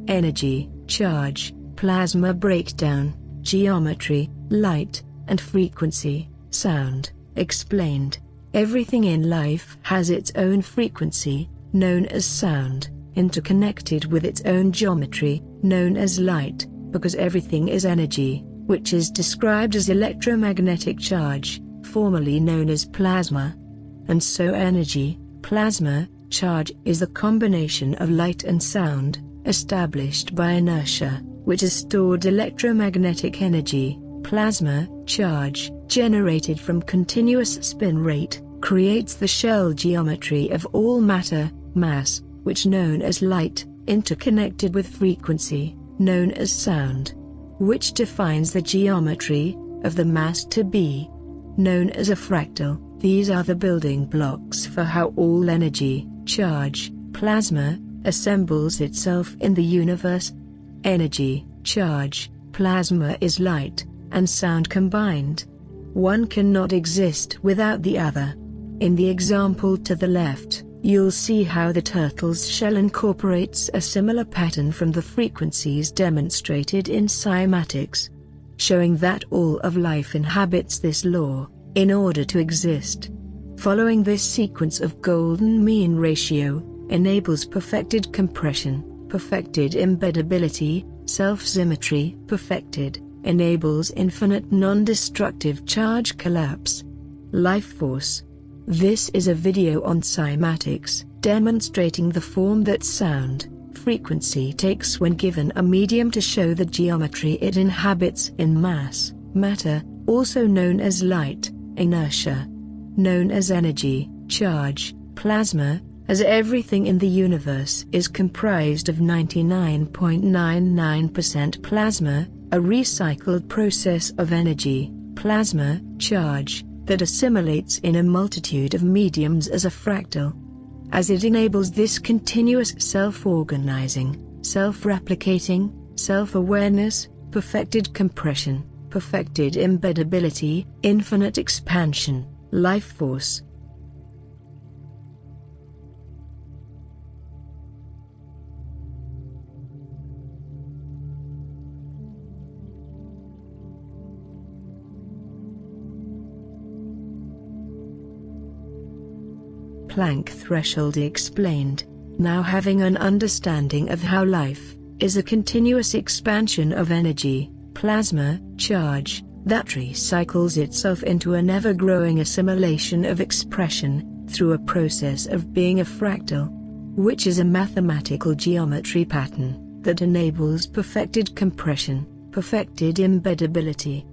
energy, charge, plasma breakdown, geometry, light, and frequency, sound. Explained. Everything in life has its own frequency, known as sound, interconnected with its own geometry, known as light, because everything is energy, which is described as electromagnetic charge, formerly known as plasma. And so energy, plasma, charge is the combination of light and sound, established by inertia, which is stored electromagnetic energy, plasma, charge, generated from continuous spin rate, creates the shell geometry of all matter, mass, which known as light, interconnected with frequency, known as sound, which defines the geometry of the mass to be known as a fractal. These are the building blocks for how all energy, charge, plasma, assembles itself in the universe. Energy, charge, plasma is light, and sound combined. One cannot exist without the other. In the example to the left, you'll see how the turtle's shell incorporates a similar pattern from the frequencies demonstrated in cymatics, showing that all of life inhabits this law in order to exist. Following this sequence of golden mean ratio enables perfected compression, perfected embeddability, self-symmetry. Perfected enables infinite non-destructive charge collapse. Life force. This is a video on cymatics, demonstrating the form that sound, frequency takes when given a medium to show the geometry it inhabits in mass, matter, also known as light, inertia, known as energy, charge, plasma, as everything in the universe is comprised of 99.99% plasma, a recycled process of energy, plasma, charge, that assimilates in a multitude of mediums as a fractal. As it enables this continuous self-organizing, self-replicating, self-awareness, perfected compression, perfected embeddability, infinite expansion, life force. Planck threshold explained. Now having an understanding of how life is a continuous expansion of energy, plasma, charge, that recycles itself into an ever-growing assimilation of expression, through a process of being a fractal, which is a mathematical geometry pattern, that enables perfected compression, perfected embeddability.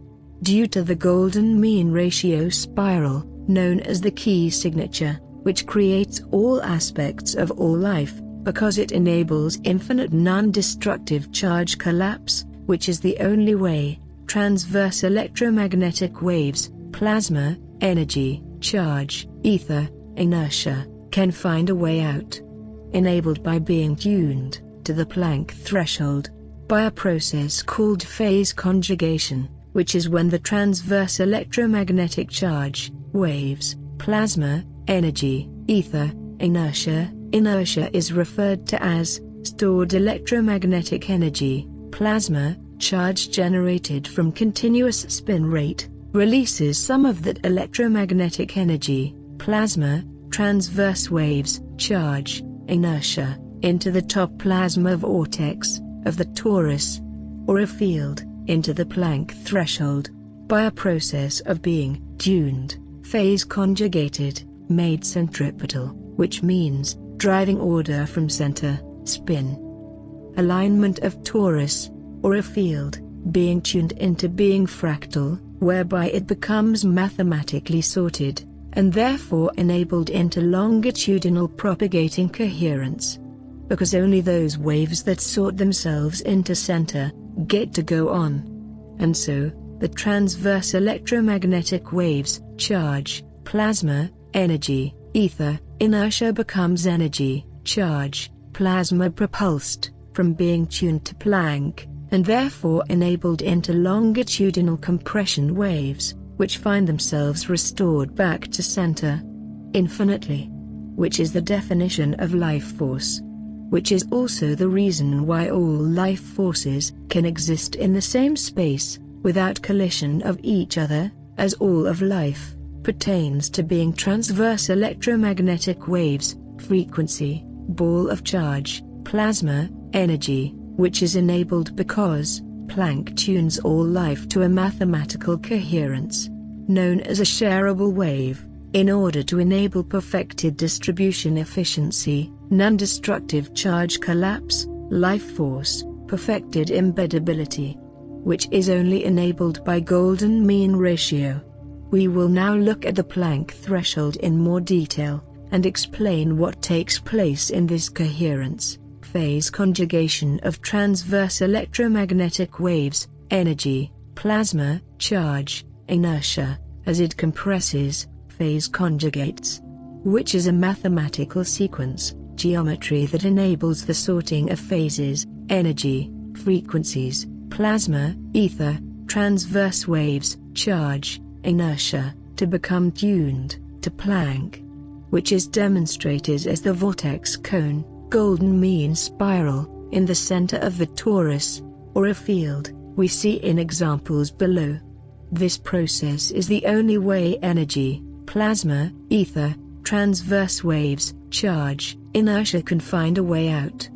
Due to the golden mean ratio spiral, known as the key signature, which creates all aspects of all life, because it enables infinite non-destructive charge collapse, which is the only way transverse electromagnetic waves, plasma, energy, charge, ether, inertia, can find a way out. Enabled by being tuned to the Planck threshold by a process called phase conjugation, which is when the transverse electromagnetic charge, waves, plasma, energy, ether, inertia is referred to as stored electromagnetic energy, plasma, charge generated from continuous spin rate, releases some of that electromagnetic energy, plasma, transverse waves, charge, inertia, into the top plasma vortex of the torus, or a field, into the Planck threshold, by a process of being tuned, phase conjugated, made centripetal, which means driving order from center, spin, alignment of torus, or a field, being tuned into being fractal, whereby it becomes mathematically sorted, and therefore enabled into longitudinal propagating coherence. Because only those waves that sort themselves into center get to go on. And so, the transverse electromagnetic waves, charge, plasma, energy, ether, inertia becomes energy, charge, plasma propulsed, from being tuned to Planck, and therefore enabled into longitudinal compression waves, which find themselves restored back to center, infinitely. Which is the definition of life force. which is also the reason why all life forces can exist in the same space, without collision of each other, as all of life pertains to being transverse electromagnetic waves, frequency, ball of charge, plasma, energy, which is enabled because Planck tunes all life to a mathematical coherence, known as a shareable wave, in order to enable perfected distribution efficiency, non-destructive charge collapse, life force, perfected embeddability, which is only enabled by golden mean ratio. We will now look at the Planck threshold in more detail, and explain what takes place in this coherence, phase conjugation of transverse electromagnetic waves, energy, plasma, charge, inertia, as it compresses, phase conjugates, which is a mathematical sequence, geometry that enables the sorting of phases, energy, frequencies, plasma, ether, transverse waves, charge, inertia, to become tuned to Planck, which is demonstrated as the vortex cone, golden mean spiral, in the center of the torus, or a field, we see in examples below. This process is the only way energy, plasma, ether, transverse waves, charge, inertia can find a way out,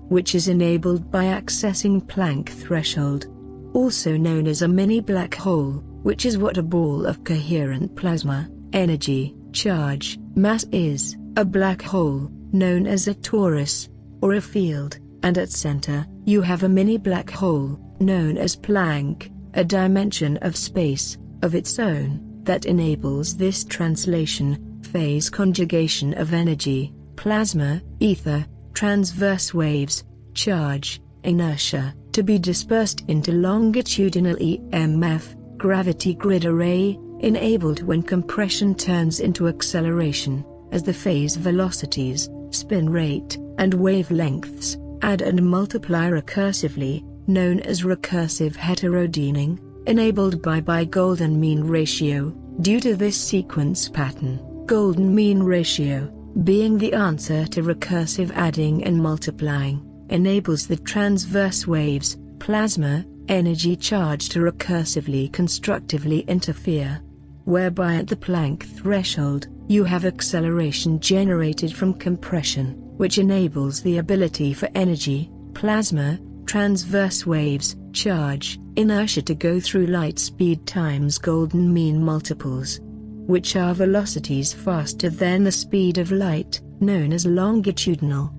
which is enabled by accessing Planck threshold, also known as a mini black hole, which is what a ball of coherent plasma, energy, charge, mass is, a black hole, known as a torus, or a field, and at center, you have a mini black hole, known as Planck, a dimension of space, of its own, that enables this translation, phase conjugation of energy, plasma, ether, transverse waves, charge, inertia, to be dispersed into longitudinal EMF, gravity grid array, enabled when compression turns into acceleration, as the phase velocities, spin rate, and wavelengths add and multiply recursively, known as recursive heterodyning, enabled by golden mean ratio. Due to this sequence pattern, golden mean ratio, being the answer to recursive adding and multiplying, enables the transverse waves, plasma, energy charge to recursively constructively interfere, whereby at the Planck threshold, you have acceleration generated from compression, which enables the ability for energy, plasma, transverse waves, charge, inertia to go through light speed times golden mean multiples, which are velocities faster than the speed of light, known as longitudinal,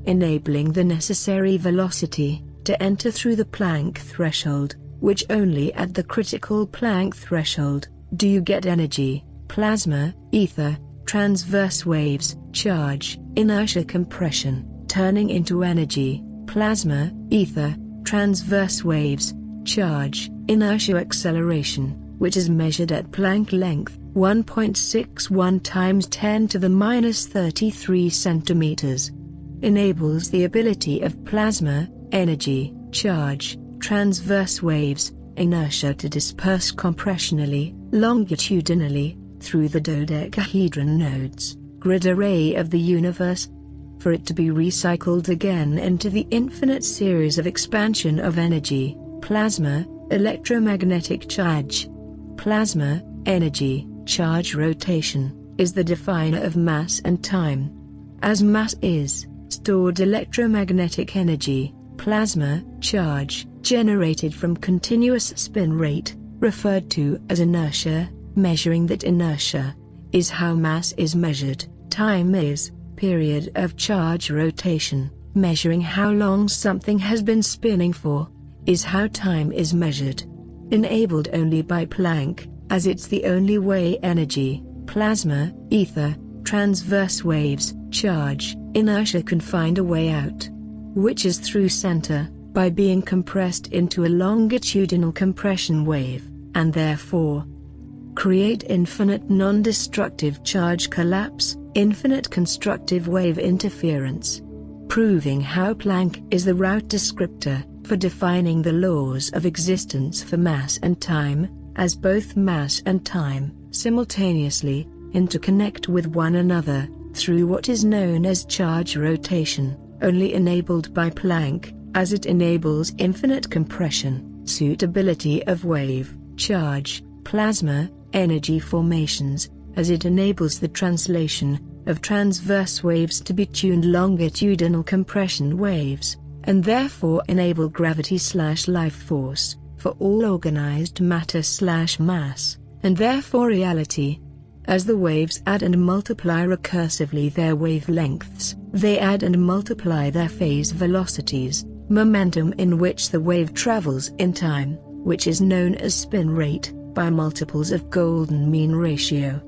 enabling the necessary velocity to enter through the Planck threshold, which only at the critical Planck threshold do you get energy, plasma, ether, transverse waves, charge, inertia compression, turning into energy, plasma, ether, transverse waves, charge, inertia acceleration, which is measured at Planck length, 1.61 times 10 to the minus 33 centimeters, enables the ability of plasma, energy, charge, transverse waves, inertia to disperse compressionally, longitudinally, through the dodecahedron nodes, grid array of the universe, for it to be recycled again into the infinite series of expansion of energy, plasma, electromagnetic charge. Plasma, energy, charge rotation, is the definer of mass and time. As mass is stored electromagnetic energy, plasma, charge, generated from continuous spin rate, referred to as inertia, measuring that inertia is how mass is measured, time is period of charge rotation, measuring how long something has been spinning for, is how time is measured. Enabled only by Planck, as it's the only way energy, plasma, ether, transverse waves, charge, inertia can find a way out, which is through center, by being compressed into a longitudinal compression wave, and therefore create infinite non-destructive charge collapse, infinite constructive wave interference, proving how Planck is the route descriptor for defining the laws of existence for mass and time, as both mass and time simultaneously interconnect with one another through what is known as charge rotation, only enabled by Planck, as it enables infinite compression, suitability of wave, charge, plasma, energy formations, as it enables the translation of transverse waves to be tuned longitudinal compression waves, and therefore enable gravity/life force for all organized matter/mass, and therefore reality. As the waves add and multiply recursively their wavelengths, they add and multiply their phase velocities, momentum in which the wave travels in time, which is known as spin rate, by multiples of golden mean ratio,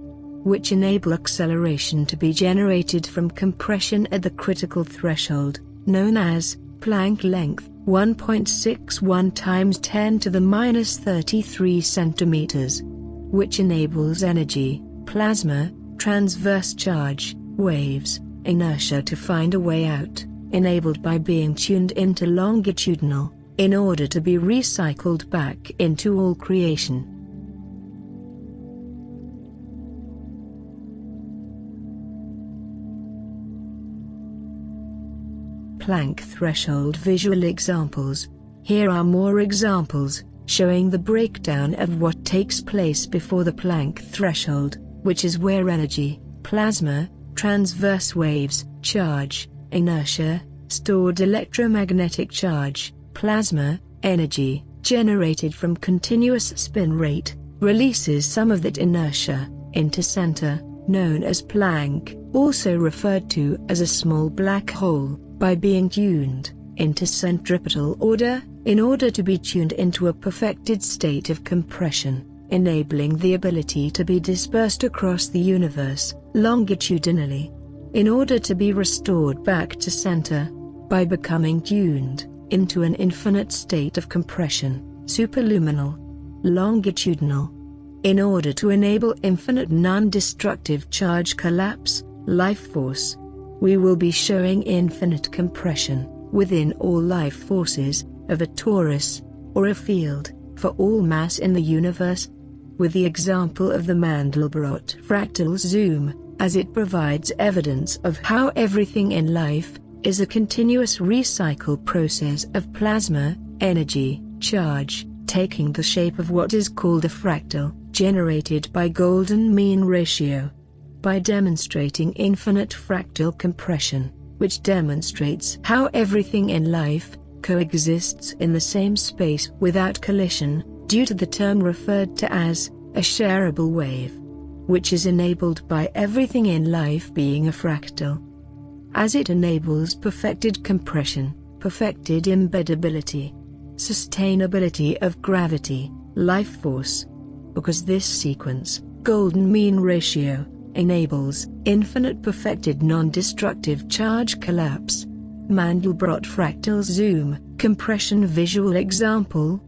which enable acceleration to be generated from compression at the critical threshold, known as Planck length, 1.61 times 10 to the minus 33 centimeters, which enables energy, plasma, transverse charge, waves, inertia to find a way out, enabled by being tuned into longitudinal, in order to be recycled back into all creation. Planck threshold visual examples. Here are more examples, showing the breakdown of what takes place before the Planck threshold, which is where energy, plasma, transverse waves, charge, inertia, stored electromagnetic charge, plasma, energy, generated from continuous spin rate, releases some of that inertia into center, known as Planck, also referred to as a small black hole, by being tuned into centripetal order, in order to be tuned into a perfected state of compression, enabling the ability to be dispersed across the universe, longitudinally, in order to be restored back to center, by becoming tuned into an infinite state of compression, superluminal, longitudinal, in order to enable infinite non-destructive charge collapse, life force. We will be showing infinite compression, within all life forces, of a torus, or a field, for all mass in the universe, with the example of the Mandelbrot fractal zoom, as it provides evidence of how everything in life is a continuous recycle process of plasma, energy, charge, taking the shape of what is called a fractal, generated by golden mean ratio. By demonstrating infinite fractal compression, which demonstrates how everything in life coexists in the same space without collision, due to the term referred to as a shareable wave, which is enabled by everything in life being a fractal. As it enables perfected compression, perfected embeddability, sustainability of gravity, life force. Because this sequence, golden mean ratio, enables infinite perfected non-destructive charge collapse. Mandelbrot fractal zoom, compression visual example.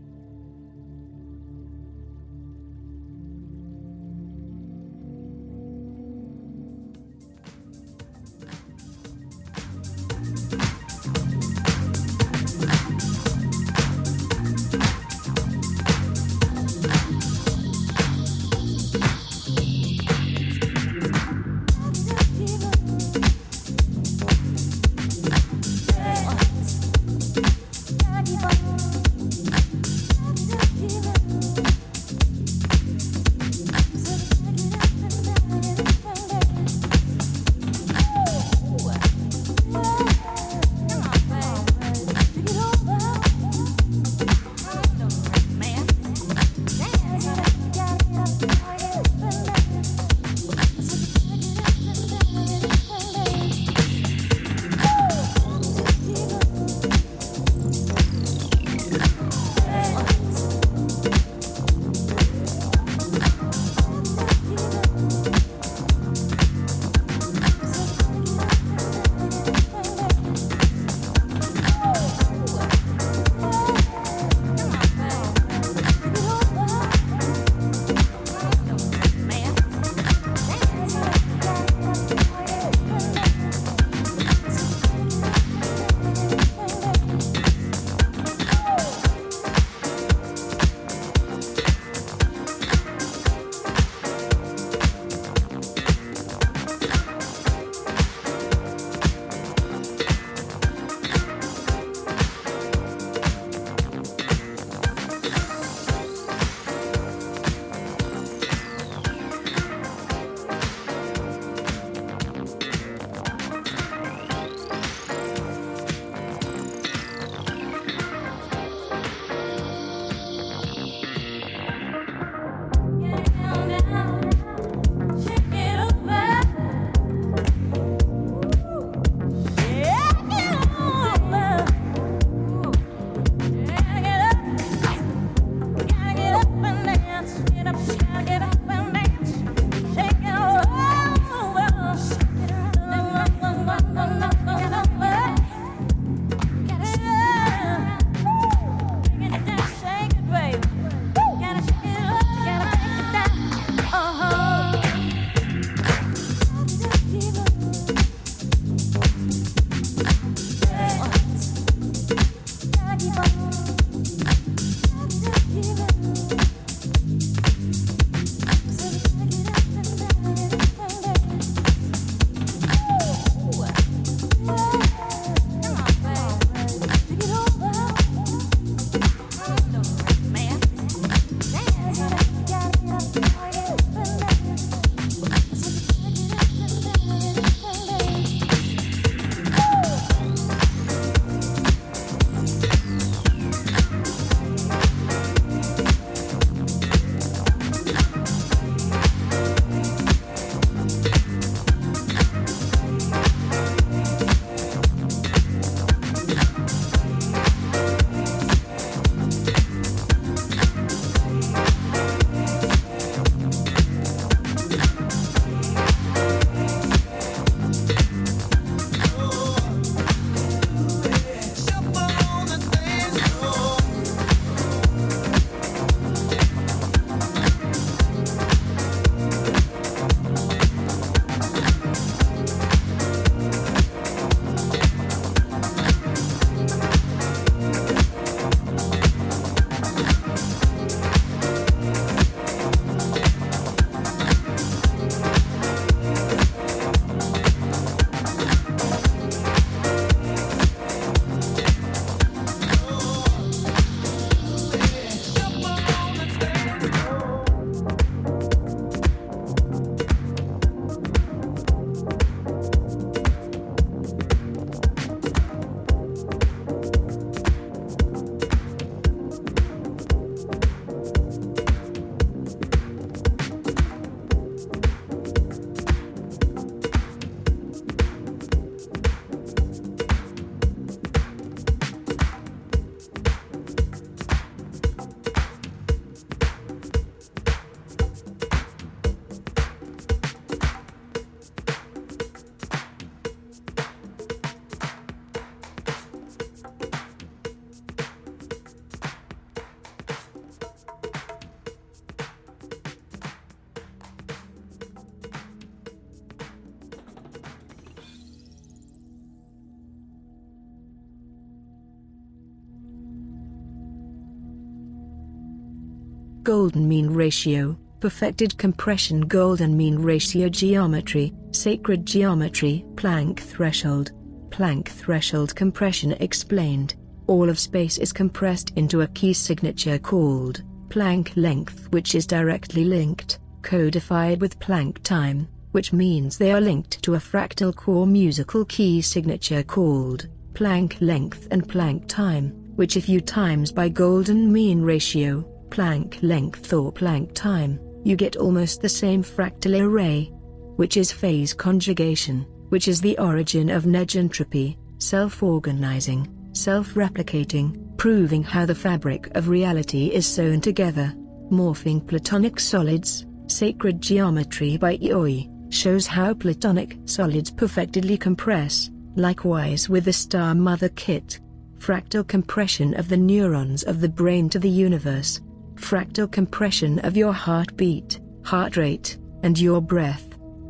Golden mean ratio, perfected compression. Golden mean ratio geometry, sacred geometry. Planck threshold. Planck threshold compression explained. All of space is compressed into a key signature called Planck length, which is directly linked, codified with Planck time, which means they are linked to a fractal core musical key signature called Planck length and Planck time, which if you times by golden mean ratio, Planck length or Planck time, you get almost the same fractal array, which is phase conjugation, which is the origin of negentropy, self-organizing, self-replicating, proving how the fabric of reality is sewn together. Morphing platonic solids, sacred geometry by Eoi, shows how platonic solids perfectly compress, likewise with the star mother kit. Fractal compression of the neurons of the brain to the universe. Fractal compression of your heartbeat, heart rate, and your breath.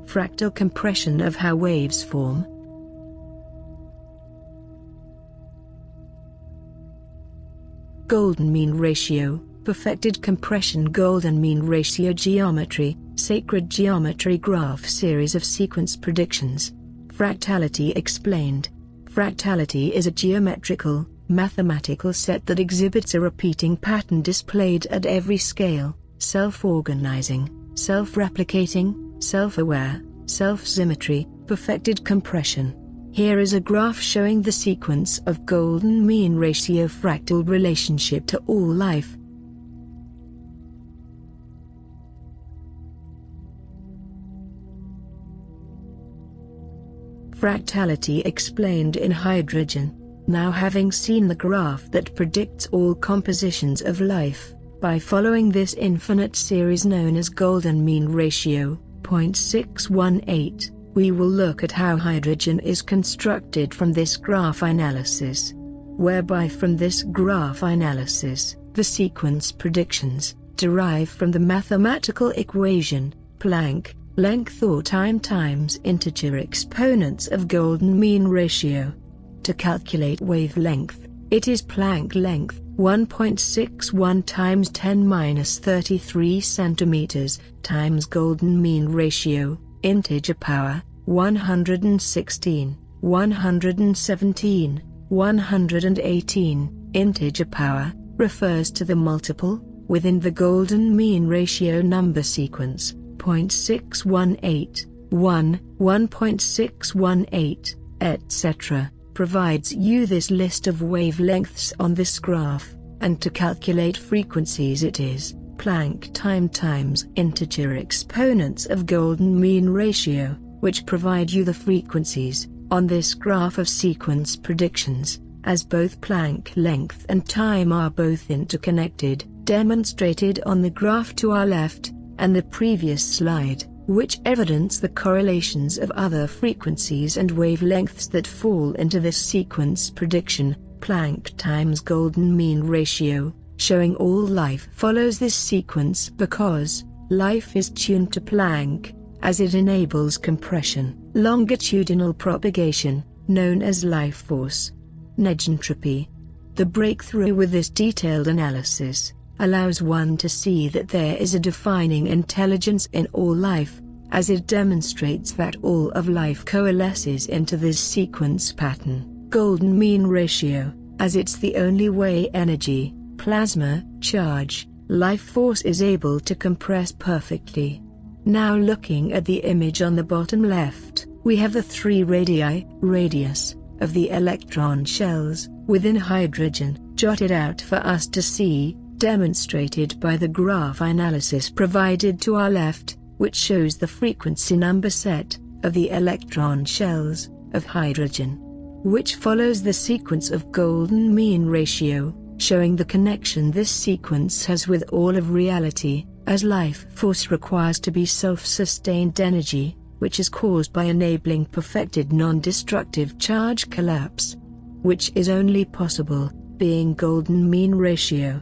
Fractal compression of how waves form. Golden mean ratio, perfected compression. Golden mean ratio geometry, sacred geometry graph series of sequence predictions. Fractality explained. Fractality is a geometrical, mathematical set that exhibits a repeating pattern displayed at every scale, self-organizing, self-replicating, self-aware, self-symmetry, perfected compression. Here is a graph showing the sequence of golden mean ratio fractal relationship to all life. Fractality explained in hydrogen. Now having seen the graph that predicts all compositions of life, by following this infinite series known as golden mean ratio, 0.618, we will look at how hydrogen is constructed from this graph analysis. Whereby from this graph analysis, the sequence predictions, derive from the mathematical equation, Planck, length or time times integer exponents of golden mean ratio. To calculate wavelength, it is Planck length, 1.61 times 10⁻33 centimeters, times golden mean ratio, integer power, 116, 117, 118, integer power, refers to the multiple, within the golden mean ratio number sequence, 0.618, 1, 1.618, etc., provides you this list of wavelengths on this graph, and to calculate frequencies it is Planck time times integer exponents of golden mean ratio, which provide you the frequencies, on this graph of sequence predictions, as both Planck length and time are both interconnected, demonstrated on the graph to our left, and the previous slide, which evidence the correlations of other frequencies and wavelengths that fall into this sequence prediction, Planck times golden mean ratio, showing all life follows this sequence because life is tuned to Planck, as it enables compression, longitudinal propagation, known as life force. Negentropy. The breakthrough with this detailed analysis allows one to see that there is a defining intelligence in all life, as it demonstrates that all of life coalesces into this sequence pattern, golden mean ratio, as it's the only way energy, plasma, charge, life force is able to compress perfectly. Now looking at the image on the bottom left, we have the 3 radii, radius, of the electron shells, within hydrogen, jotted out for us to see, demonstrated by the graph analysis provided to our left, which shows the frequency number set, of the electron shells, of hydrogen. Which follows the sequence of golden mean ratio, showing the connection this sequence has with all of reality, as life force requires to be self-sustained energy, which is caused by enabling perfected non-destructive charge collapse, which is only possible, being golden mean ratio,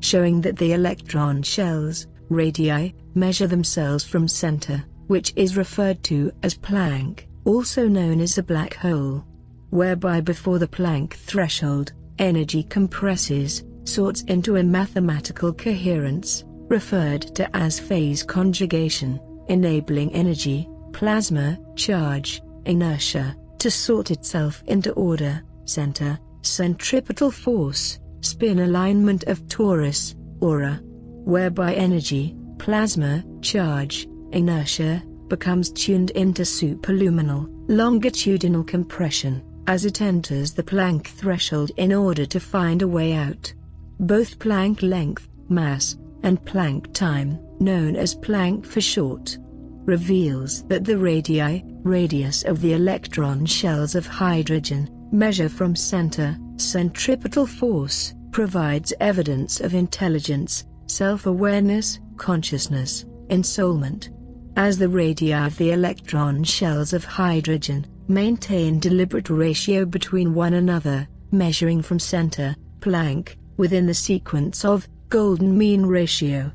showing that the electron shells, radii, measure themselves from center, which is referred to as Planck, also known as a black hole, whereby before the Planck threshold, energy compresses, sorts into a mathematical coherence, referred to as phase conjugation, enabling energy, plasma, charge, inertia, to sort itself into order, center, centripetal force, spin alignment of torus, aura, whereby energy, plasma, charge, inertia, becomes tuned into superluminal, longitudinal compression, as it enters the Planck threshold in order to find a way out. Both Planck length, mass, and Planck time, known as Planck for short, reveals that the radius of the electron shells of hydrogen, measure from center, centripetal force, provides evidence of intelligence, self-awareness, consciousness, ensoulment. As the radii of the electron shells of hydrogen maintain deliberate ratio between one another, measuring from center, Planck, within the sequence of golden mean ratio,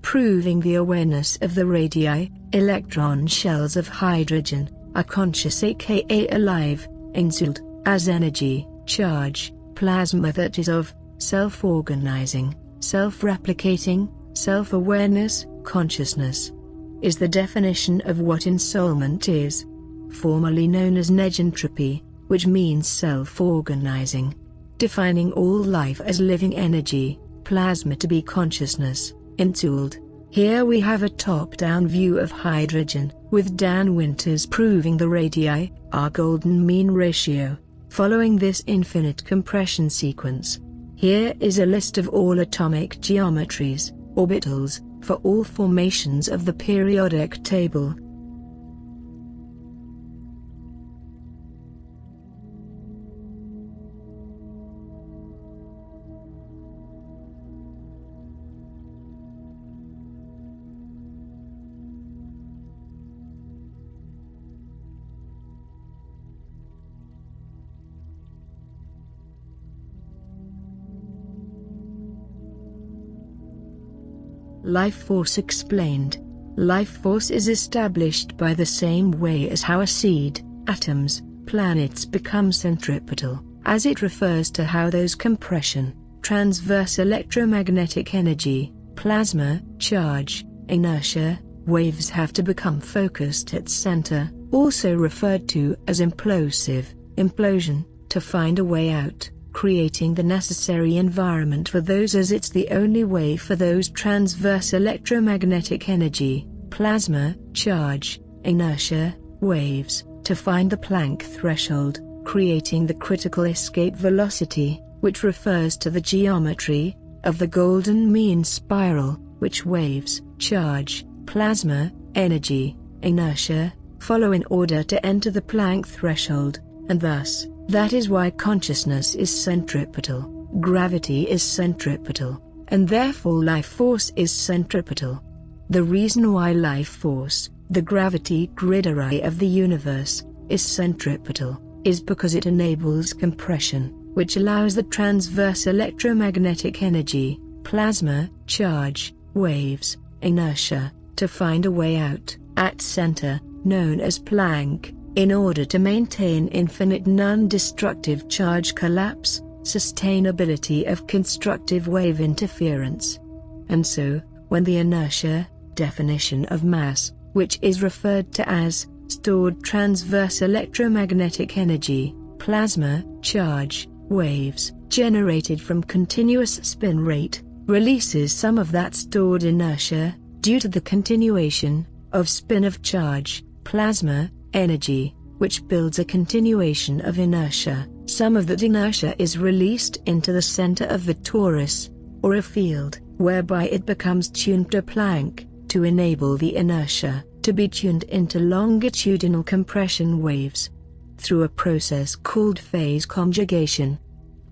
proving the awareness of the radii, electron shells of hydrogen, are conscious aka alive, ensouled, as energy, charge, plasma that is of, self-organizing, self-replicating, self-awareness, consciousness, is the definition of what ensoulment is, formerly known as negentropy, which means self-organizing, defining all life as living energy, plasma to be consciousness, ensouled. Here we have a top-down view of hydrogen, with Dan Winters proving the radii, our golden mean ratio, following this infinite compression sequence. Here is a list of all atomic geometries, orbitals, for all formations of the periodic table. Life force explained. Life force is established by the same way as how a seed, atoms, planets become centripetal, as it refers to how those compression, transverse electromagnetic energy, plasma, charge, inertia, waves have to become focused at center, also referred to as implosive, implosion, to find a way out, creating the necessary environment for those, as it's the only way for those transverse electromagnetic energy, plasma, charge, inertia, waves, to find the Planck threshold, creating the critical escape velocity, which refers to the geometry of the golden mean spiral, which waves, charge, plasma, energy, inertia, follow in order to enter the Planck threshold, and thus, that is why consciousness is centripetal, gravity is centripetal, and therefore life force is centripetal. The reason why life force, the gravity grid array of the universe, is centripetal, is because it enables compression, which allows the transverse electromagnetic energy, plasma, charge, waves, inertia, to find a way out, at center, known as Planck, in order to maintain infinite non-destructive charge collapse, sustainability of constructive wave interference. And so, when the inertia, definition of mass, which is referred to as stored transverse electromagnetic energy, plasma, charge, waves, generated from continuous spin rate, releases some of that stored inertia, due to the continuation of spin of charge, plasma, energy, which builds a continuation of inertia. Some of that inertia is released into the center of the torus, or a field, whereby it becomes tuned to Planck, to enable the inertia to be tuned into longitudinal compression waves, through a process called phase conjugation,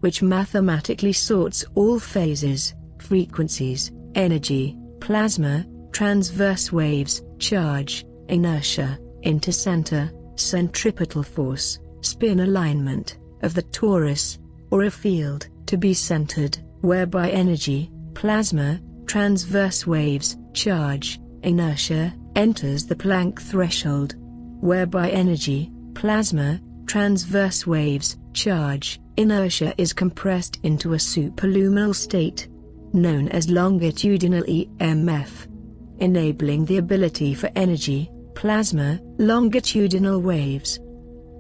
which mathematically sorts all phases, frequencies, energy, plasma, transverse waves, charge, inertia, into center, centripetal force, spin alignment, of the torus, or a field, to be centered, whereby energy, plasma, transverse waves, charge, inertia, enters the Planck threshold, whereby energy, plasma, transverse waves, charge, inertia is compressed into a superluminal state. known as longitudinal EMF, enabling the ability for energy, plasma, longitudinal waves,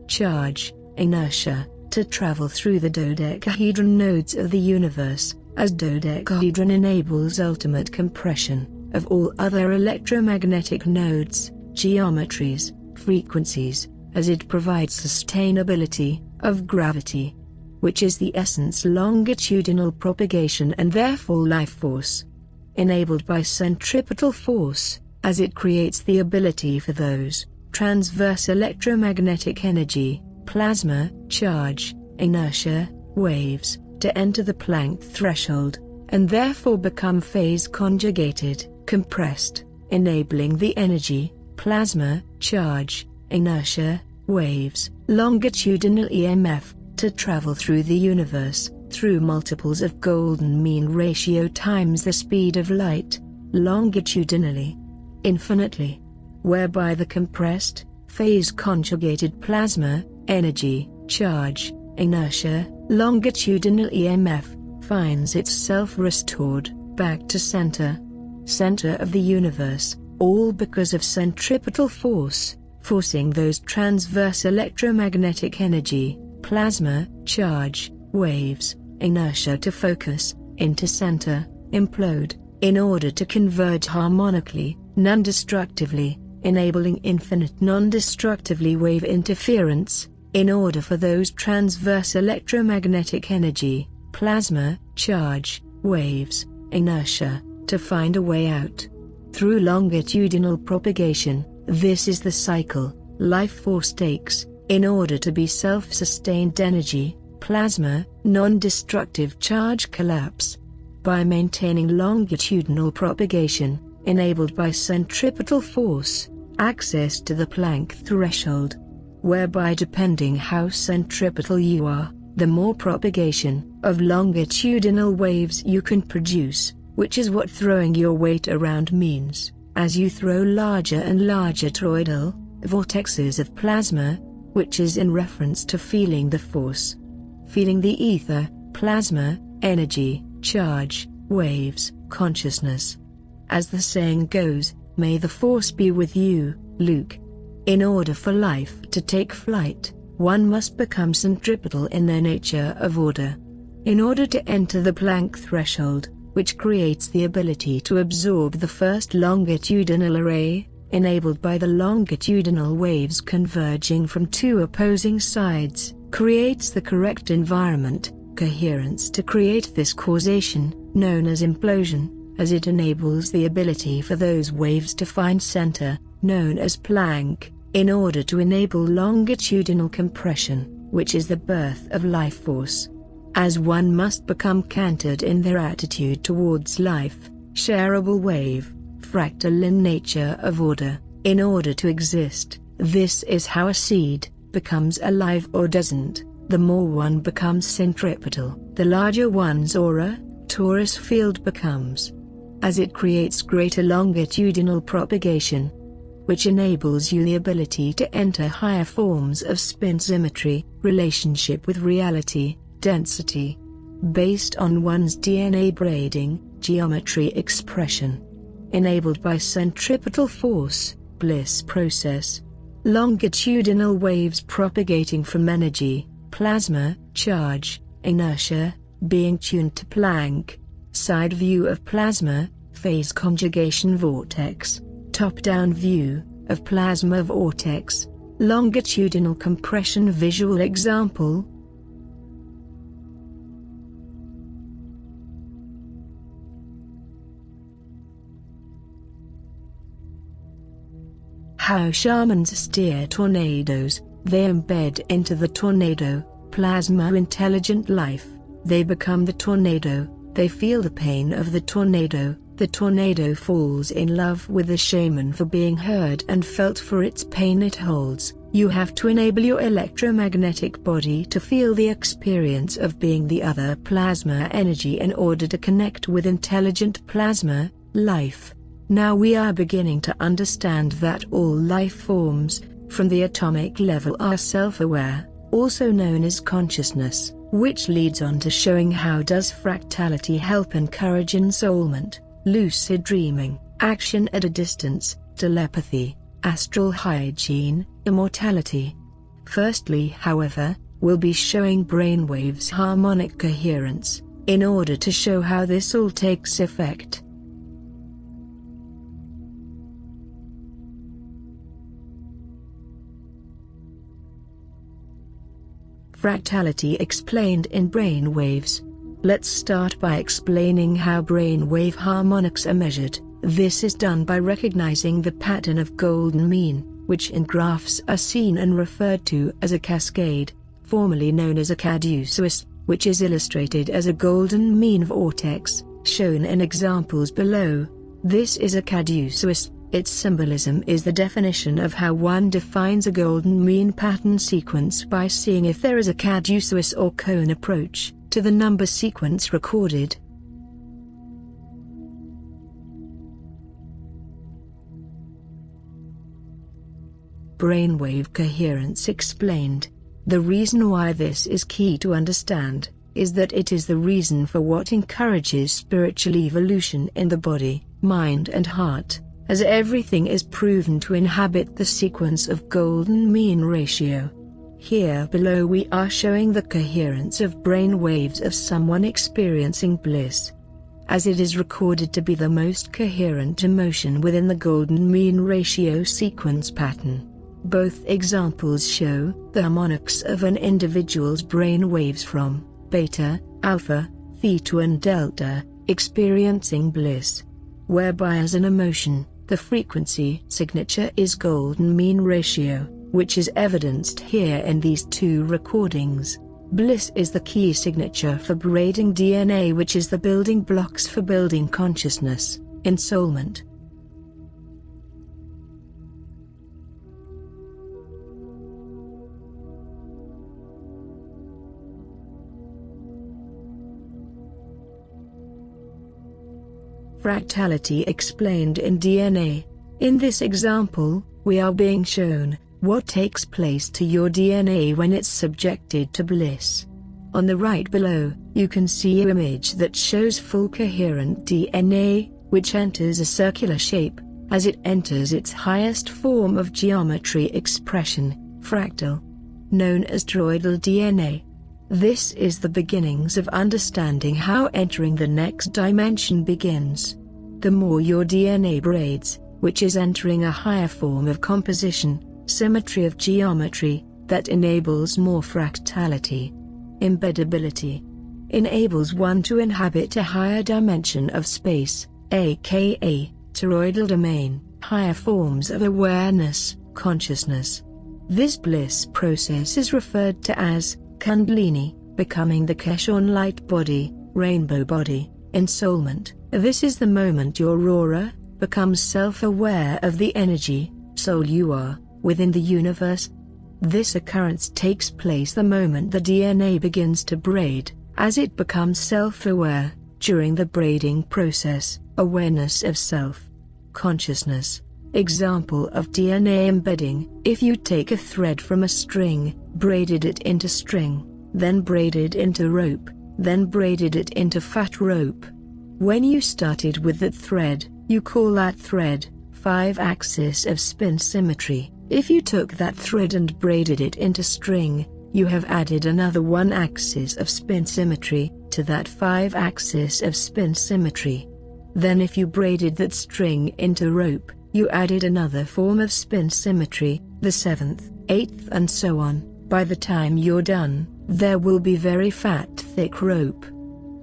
charge, inertia, to travel through the dodecahedron nodes of the universe, as dodecahedron enables ultimate compression of all other electromagnetic nodes, geometries, frequencies, as it provides sustainability of gravity, which is the essence longitudinal propagation and therefore life force, enabled by centripetal force, as it creates the ability for those transverse electromagnetic energy, plasma, charge, inertia, waves, to enter the Planck threshold, and therefore become phase conjugated, compressed, enabling the energy, plasma, charge, inertia, waves, longitudinal EMF, to travel through the universe, through multiples of golden mean ratio times the speed of light, longitudinally, infinitely, whereby the compressed, phase conjugated plasma, energy, charge, inertia, longitudinal EMF, finds itself restored, back to center of the universe, all because of centripetal force, forcing those transverse electromagnetic energy, plasma, charge, waves, inertia to focus, into center, implode, in order to converge harmonically, non-destructively, enabling infinite non-destructively wave interference, in order for those transverse electromagnetic energy, plasma, charge, waves, inertia, to find a way out. Through longitudinal propagation, this is the cycle life force takes, in order to be self-sustained energy, plasma, non-destructive charge collapse. By maintaining longitudinal propagation, enabled by centripetal force, access to the Planck threshold, whereby depending how centripetal you are, the more propagation of longitudinal waves you can produce, which is what throwing your weight around means, as you throw larger and larger toroidal vortexes of plasma, which is in reference to feeling the force, feeling the ether, plasma, energy, charge, waves, consciousness. As the saying goes, may the force be with you, Luke. In order for life to take flight, one must become centripetal in their nature of order. In order to enter the Planck threshold, which creates the ability to absorb the first longitudinal array, enabled by the longitudinal waves converging from two opposing sides, creates the correct environment, coherence to create this causation, known as implosion, as it enables the ability for those waves to find center, known as Planck, in order to enable longitudinal compression, which is the birth of life force. As one must become cantered in their attitude towards life, shareable wave, fractal in nature of order, in order to exist. This is how a seed becomes alive or doesn't. The more one becomes centripetal, the larger one's aura, torus field becomes, as it creates greater longitudinal propagation, which enables you the ability to enter higher forms of spin symmetry, relationship with reality, density, based on one's DNA braiding, geometry expression, enabled by centripetal force, bliss process, longitudinal waves propagating from energy, plasma, charge, inertia, being tuned to Planck, side view of plasma, phase conjugation vortex, top-down view of plasma vortex, longitudinal compression visual example. How shamans steer tornadoes. They embed into the tornado plasma intelligent life. They become the tornado. They feel the pain of the tornado. The tornado falls in love with the shaman for being heard and felt for its pain it holds. You have to enable your electromagnetic body to feel the experience of being the other plasma energy in order to connect with intelligent plasma life. Now we are beginning to understand that all life forms, from the atomic level, are self-aware, also known as consciousness. which leads on to showing how does fractality help encourage ensoulment, lucid dreaming, action at a distance, telepathy, astral hygiene, immortality. Firstly, however, we'll be showing brainwaves' harmonic coherence, in order to show how this all takes effect. Fractality explained in brainwaves. Let's start by explaining how brainwave harmonics are measured. This is done by recognizing the pattern of golden mean, which in graphs are seen and referred to as a cascade, formerly known as a caduceus, which is illustrated as a golden mean vortex, shown in examples below. This is a caduceus. Its symbolism is the definition of how one defines a golden mean pattern sequence by seeing if there is a caduceus or cone approach to the number sequence recorded. Brainwave coherence explained. The reason why this is key to understand is that it is the reason for what encourages spiritual evolution in the body, mind and heart, as everything is proven to inhabit the sequence of golden mean ratio. Here below we are showing the coherence of brain waves of someone experiencing bliss, as it is recorded to be the most coherent emotion within the golden mean ratio sequence pattern. Both examples show the harmonics of an individual's brain waves from beta, alpha, theta and delta, experiencing bliss, whereby as an emotion, the frequency signature is golden mean ratio, which is evidenced here in these two recordings. Bliss is the key signature for braiding DNA, which is the building blocks for building consciousness, ensoulment. Fractality explained in DNA. In this example, we are being shown what takes place to your DNA when it's subjected to bliss. On the right below, you can see an image that shows full coherent DNA, which enters a circular shape, as it enters its highest form of geometry expression, fractal, known as toroidal DNA. This is the beginnings of understanding how entering the next dimension begins. The more your DNA braids, which is entering a higher form of composition, symmetry of geometry, that enables more fractality. Embeddability enables one to inhabit a higher dimension of space, aka toroidal domain, higher forms of awareness, consciousness. This bliss process is referred to as Kundalini, becoming the Keshon light body, rainbow body, ensoulment. This is the moment your aura becomes self-aware of the energy, soul you are, within the universe. This occurrence takes place the moment the DNA begins to braid, as it becomes self-aware. During the braiding process, awareness of self, consciousness. Example of DNA embedding: if you take a thread from a string, braided it into string, then braided into rope, then braided it into fat rope. When you started with that thread, you call that thread 5-axis of spin symmetry. If you took that thread and braided it into string, you have added another 1 axis of spin symmetry to that 5-axis of spin symmetry. Then if you braided that string into rope, you added another form of spin symmetry, the 7th, 8th and so on. By the time you're done, there will be very fat thick rope,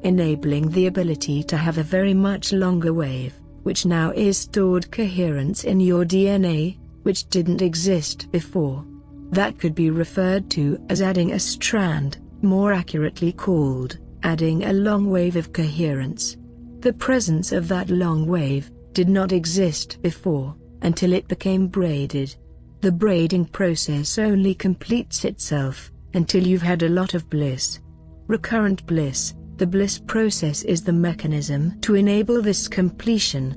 enabling the ability to have a very much longer wave, which now is stored coherence in your DNA, which didn't exist before. That could be referred to as adding a strand, more accurately called adding a long wave of coherence. The presence of that long wave did not exist before, until it became braided. The braiding process only completes itself until you've had a lot of bliss. Recurrent bliss. The bliss process is the mechanism to enable this completion.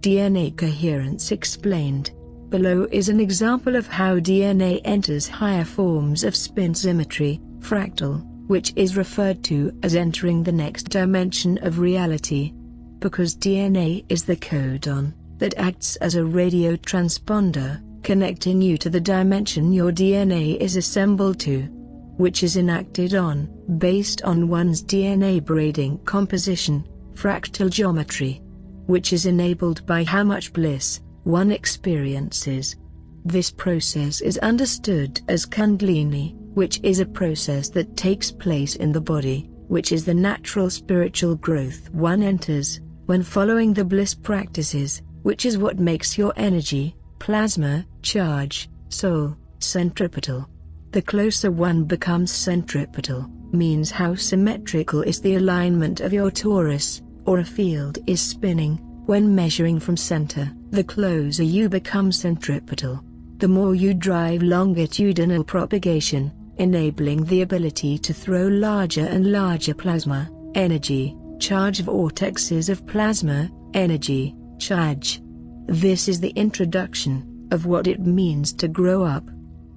DNA coherence explained. Below is an example of how DNA enters higher forms of spin symmetry, fractal, which is referred to as entering the next dimension of reality. Because DNA is the codon that acts as a radio transponder, connecting you to the dimension your DNA is assembled to, which is enacted on, based on one's DNA braiding composition, fractal geometry, which is enabled by how much bliss one experiences. This process is understood as Kundalini, which is a process that takes place in the body, which is the natural spiritual growth one enters when following the bliss practices, which is what makes your energy, plasma, charge, soul, centripetal. The closer one becomes centripetal, means how symmetrical is the alignment of your torus, or a field is spinning. When measuring from center, the closer you become centripetal, the more you drive longitudinal propagation, enabling the ability to throw larger and larger plasma, energy, charge vortexes of plasma, energy, charge. This is the introduction of what it means to grow up,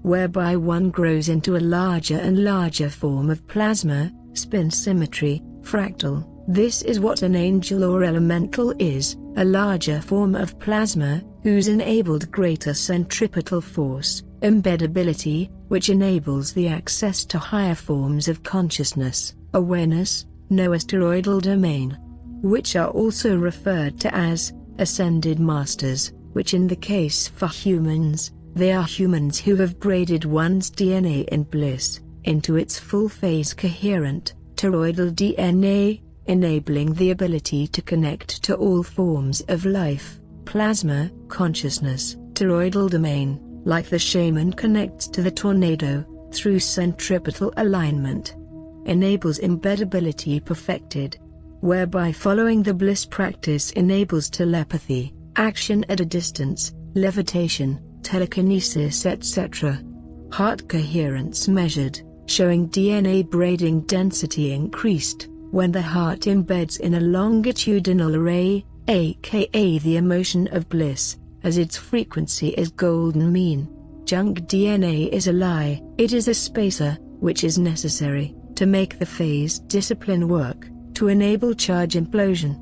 whereby one grows into a larger and larger form of plasma, spin symmetry, fractal. This is what an angel or elemental is, a larger form of plasma, whose enabled greater centripetal force, embeddability, which enables the access to higher forms of consciousness, awareness, no-asteroidal domain, which are also referred to as ascended masters, which in the case for humans, they are humans who have braided one's DNA in bliss, into its full-phase coherent, toroidal DNA, enabling the ability to connect to all forms of life, plasma, consciousness, toroidal domain, like the shaman connects to the tornado, through centripetal alignment. Enables embeddability perfected, whereby following the bliss practice enables telepathy, action at a distance, levitation, telekinesis etc. Heart coherence measured, showing DNA braiding density increased when the heart embeds in a longitudinal array, aka the emotion of bliss, as its frequency is golden mean. Junk DNA is a lie, it is a spacer, which is necessary to make the phase discipline work, to enable charge implosion.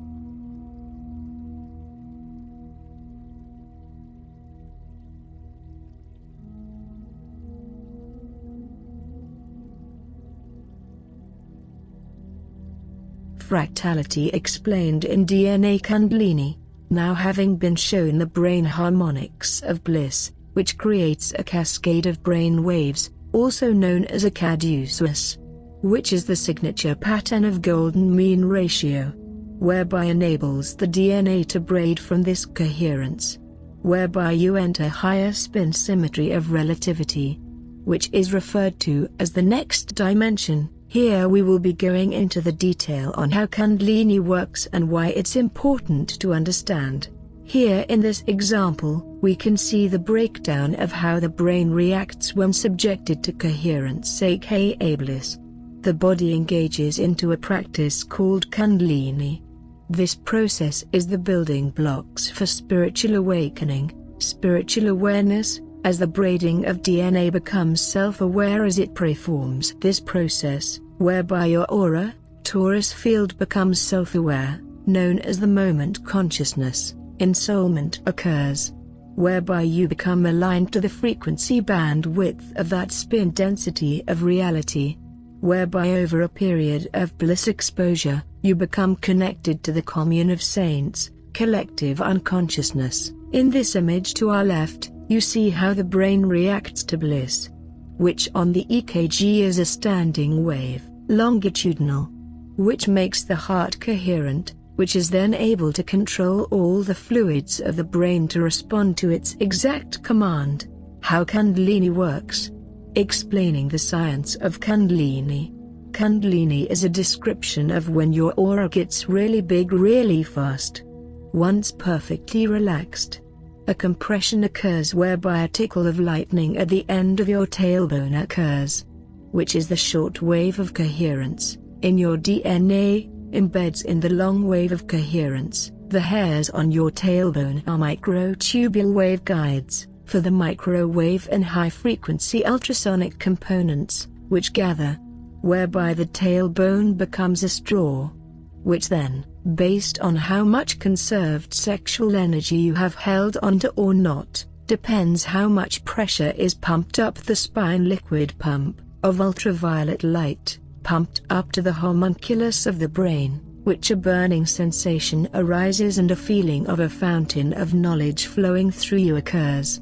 Fractality explained in DNA Kundalini, now having been shown the brain harmonics of bliss, which creates a cascade of brain waves, also known as a caduceus, which is the signature pattern of golden mean ratio, whereby enables the DNA to braid from this coherence, whereby you enter higher spin symmetry of relativity, which is referred to as the next dimension. Here we will be going into the detail on how Kundalini works and why it's important to understand. Here in this example, we can see the breakdown of how the brain reacts when subjected to coherence aka bliss. The body engages into a practice called Kundalini. This process is the building blocks for spiritual awakening, spiritual awareness, as the braiding of DNA becomes self-aware as it performs this process, whereby your aura, torus field becomes self-aware, known as the moment consciousness, ensoulment occurs, whereby you become aligned to the frequency bandwidth of that spin density of reality, whereby over a period of bliss exposure, you become connected to the commune of saints, collective unconsciousness. In this image to our left, you see how the brain reacts to bliss, which on the EKG is a standing wave, longitudinal, which makes the heart coherent, which is then able to control all the fluids of the brain to respond to its exact command. How Kundalini works. Explaining the science of Kundalini. Kundalini is a description of when your aura gets really big really fast. Once perfectly relaxed, a compression occurs whereby a tickle of lightning at the end of your tailbone occurs, which is the short wave of coherence in your DNA, embeds in the long wave of coherence, The hairs on your tailbone are microtubule waveguides for the microwave and high-frequency ultrasonic components, which gather, whereby the tailbone becomes a straw, which then, based on how much conserved sexual energy you have held onto or not, depends how much pressure is pumped up the spine. Liquid pump of ultraviolet light, pumped up to the homunculus of the brain, which a burning sensation arises and a feeling of a fountain of knowledge flowing through you occurs.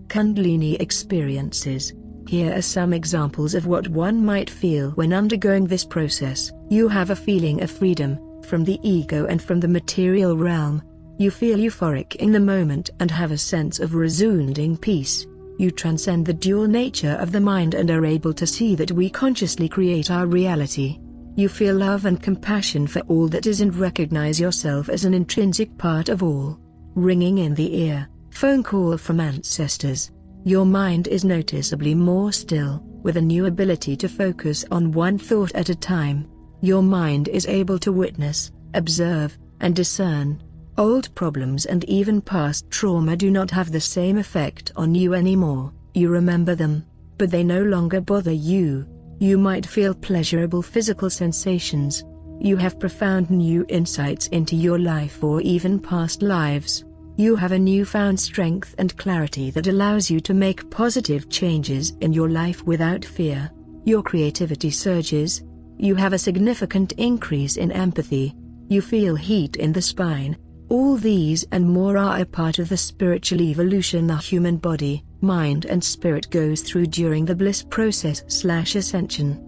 Kundalini experiences. Here are some examples of what one might feel when undergoing this process. You have a feeling of freedom from the ego and from the material realm. You feel euphoric in the moment and have a sense of resounding peace. You transcend the dual nature of the mind and are able to see that we consciously create our reality. You feel love and compassion for all that is and recognize yourself as an intrinsic part of all. Ringing in the ear, phone call from ancestors. Your mind is noticeably more still, with a new ability to focus on one thought at a time. Your mind is able to witness, observe, and discern. Old problems and even past trauma do not have the same effect on you anymore. You remember them, but they no longer bother you. You might feel pleasurable physical sensations. You have profound new insights into your life or even past lives. You have a newfound strength and clarity that allows you to make positive changes in your life without fear. Your creativity surges. You have a significant increase in empathy. You feel heat in the spine. All these and more are a part of the spiritual evolution the human body, mind and spirit goes through during the bliss process/ascension.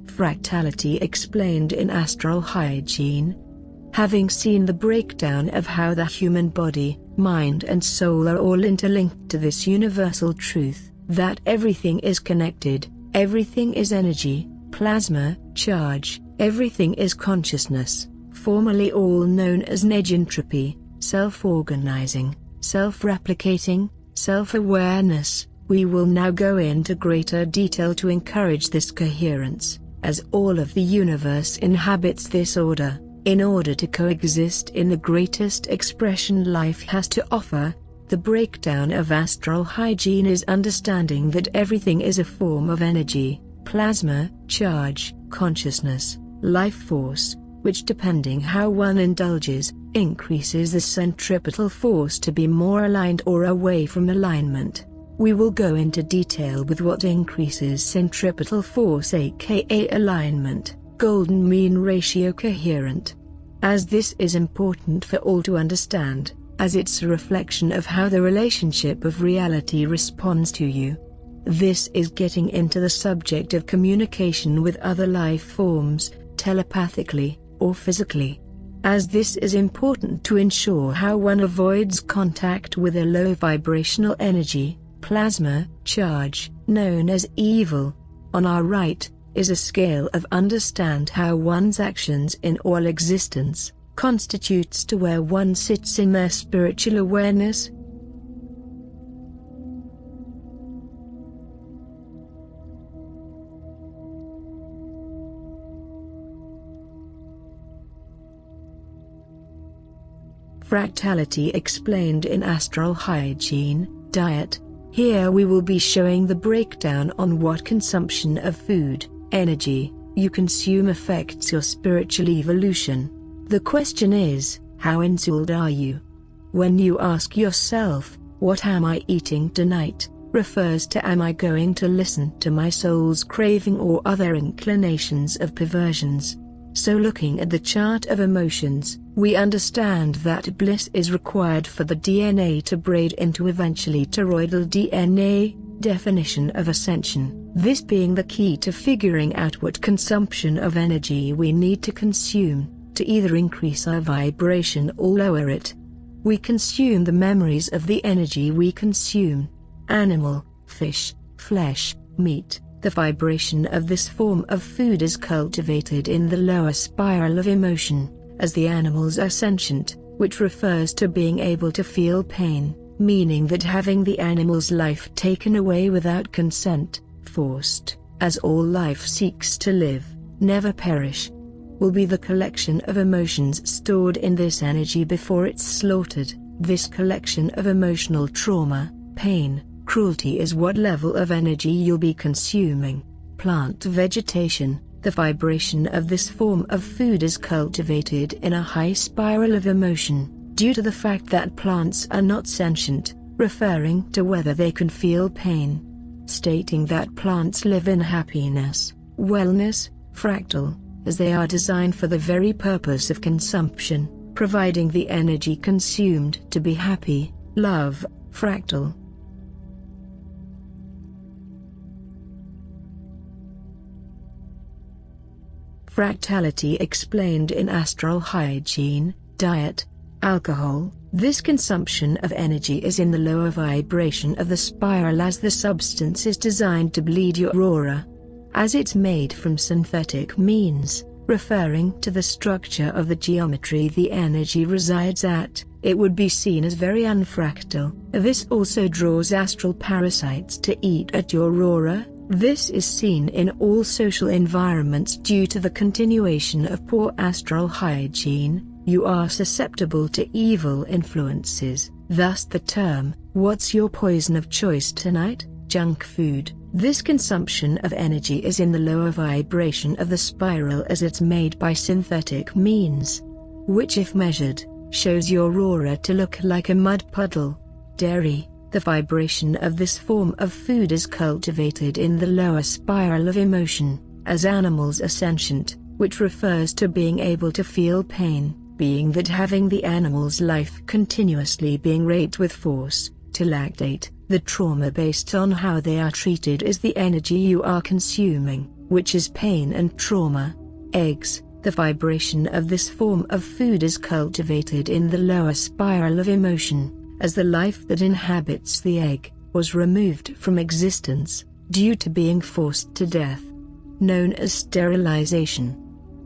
Fractality explained in Astral Hygiene. Having seen the breakdown of how the human body, mind and soul are all interlinked to this universal truth, that everything is connected, everything is energy, plasma, charge, everything is consciousness, formerly all known as negentropy, self-organizing, self-replicating, self-awareness, we will now go into greater detail to encourage this coherence, as all of the universe inhabits this order. In order to coexist in the greatest expression life has to offer, the breakdown of astral hygiene is understanding that everything is a form of energy, plasma, charge, consciousness, life force, which depending how one indulges, increases the centripetal force to be more aligned or away from alignment. We will go into detail with what increases centripetal force aka alignment. Golden mean ratio coherent. As this is important for all to understand, as it's a reflection of how the relationship of reality responds to you. This is getting into the subject of communication with other life forms, telepathically, or physically. As this is important to ensure how one avoids contact with a low vibrational energy, plasma, charge, known as evil. On our right, is a scale of understand how one's actions in all existence constitutes to where one sits in their spiritual awareness. Fractality explained in Astral Hygiene, Diet. Here we will be showing the breakdown on what consumption of food, energy, you consume affects your spiritual evolution. The question is, how ensouled are you? When you ask yourself, what am I eating tonight, refers to am I going to listen to my soul's craving or other inclinations of perversions. So looking at the chart of emotions, we understand that bliss is required for the DNA to braid into eventually toroidal DNA, definition of ascension, this being the key to figuring out what consumption of energy we need to consume, to either increase our vibration or lower it. We consume the memories of the energy we consume. Animal, fish, flesh, meat, The vibration of this form of food is cultivated in the lower spiral of emotion, as the animals are sentient, which refers to being able to feel pain, meaning that having the animal's life taken away without consent, forced, as all life seeks to live, never perish, will be the collection of emotions stored in this energy before it's slaughtered. This collection of emotional trauma, pain, cruelty is what level of energy you'll be consuming. Plant vegetation. The vibration of this form of food is cultivated in a high spiral of emotion, due to the fact that plants are not sentient, referring to whether they can feel pain. Stating that plants live in happiness, wellness, fractal, as they are designed for the very purpose of consumption, providing the energy consumed to be happy, love, fractal. Fractality explained in astral hygiene, diet, alcohol. This consumption of energy is in the lower vibration of the spiral, as the substance is designed to bleed your aura. As it's made from synthetic means, referring to the structure of the geometry the energy resides at, it would be seen as very unfractal. This also draws astral parasites to eat at your aura. This is seen in all social environments due to the continuation of poor astral hygiene. You are susceptible to evil influences, thus the term, "What's your poison of choice tonight?" Junk food. This consumption of energy is in the lower vibration of the spiral, as it's made by synthetic means, which if measured, shows your aura to look like a mud puddle. Dairy. The vibration of this form of food is cultivated in the lower spiral of emotion, as animals are sentient, which refers to being able to feel pain, being that having the animal's life continuously being raped with force, to lactate. The trauma based on how they are treated is the energy you are consuming, which is pain and trauma. Eggs. The vibration of this form of food is cultivated in the lower spiral of emotion, as the life that inhabits the egg was removed from existence due to being forced to death, known as sterilization,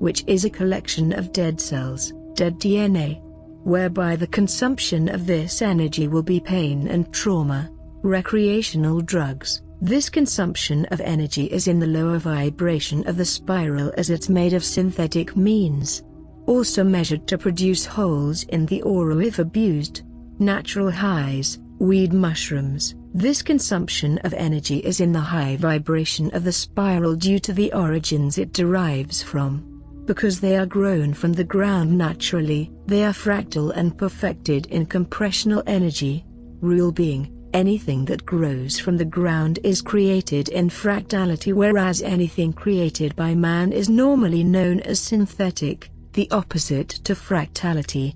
which is a collection of dead cells, dead DNA, whereby the consumption of this energy will be pain and trauma. Recreational drugs. This consumption of energy is in the lower vibration of the spiral, as it's made of synthetic means, also measured to produce holes in the aura if abused. Natural highs. Weed mushrooms. This consumption of energy is in the high vibration of the spiral due to the origins it derives from. Because they are grown from the ground naturally, they are fractal and perfected in compressional energy. Rule being, anything that grows from the ground is created in fractality, whereas anything created by man is normally known as synthetic, the opposite to fractality.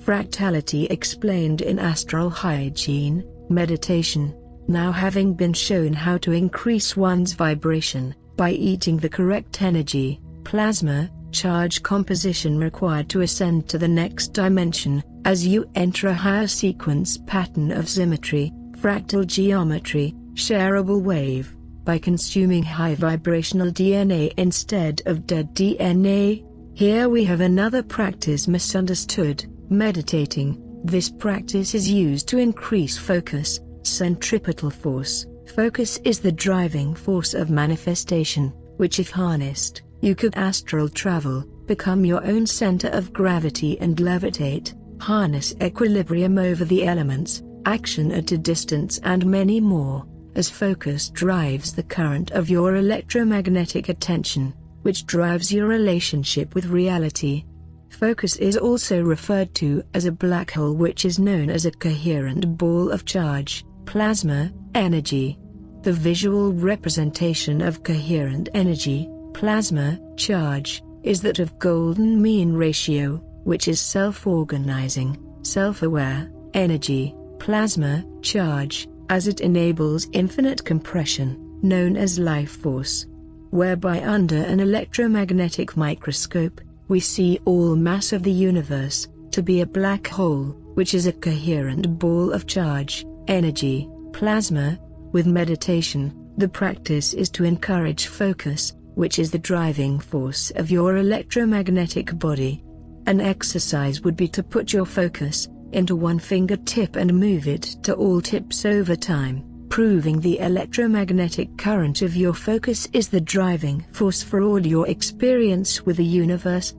Fractality explained in astral hygiene, meditation. Now, having been shown how to increase one's vibration by eating the correct energy, plasma, charge composition required to ascend to the next dimension, as you enter a higher sequence pattern of symmetry, fractal geometry, shareable wave, by consuming high vibrational DNA instead of dead DNA. Here we have another practice misunderstood. Meditating. This practice is used to increase focus, centripetal force. Focus is the driving force of manifestation, which if harnessed, you could astral travel, become your own center of gravity and levitate, harness equilibrium over the elements, action at a distance and many more, as focus drives the current of your electromagnetic attention, which drives your relationship with reality. Focus is also referred to as a black hole, which is known as a coherent ball of charge, plasma, energy. The visual representation of coherent energy, plasma, charge, is that of golden mean ratio, which is self-organizing, self-aware, energy, plasma, charge, as it enables infinite compression, known as life force, whereby under an electromagnetic microscope, we see all mass of the universe to be a black hole, which is a coherent ball of charge, energy, plasma. With meditation, the practice is to encourage focus, which is the driving force of your electromagnetic body. An exercise would be to put your focus into one fingertip and move it to all tips over time, proving the electromagnetic current of your focus is the driving force for all your experience with the universe.